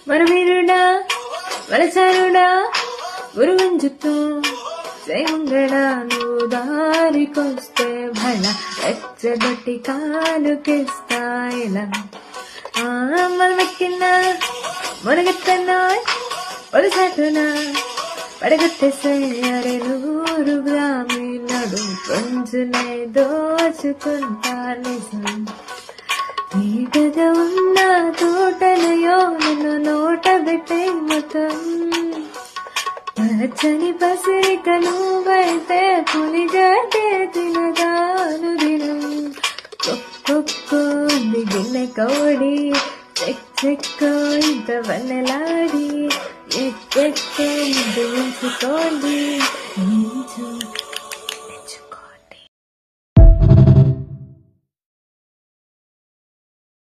మరవీరుడా వలచారుడా గురువంజుతూ జయముంగడా నువ్వు దారికొస్తే భళ రెచ్చగొట్టి కాలుకిస్తాయిలా మనమెక్కిన మునగెత్తనా ఒలిసాటునా పడగొట్టేసే అరే 100 గ్రామీణుడు కొంచునే దోచుకుంటా నిజం నీ గద ఉన్న తోటలయో నన్ను నోట పెట్టే మొత్తం పచ్చని పసిరిక నువ్వైతే పులిగడ్డే తినగాను దినం కొక్కొక్కో గిన్నె కోడి చెక్కో ఇంత వన్నెలాడి ఎక్కెక్కే ఉంచుకోండి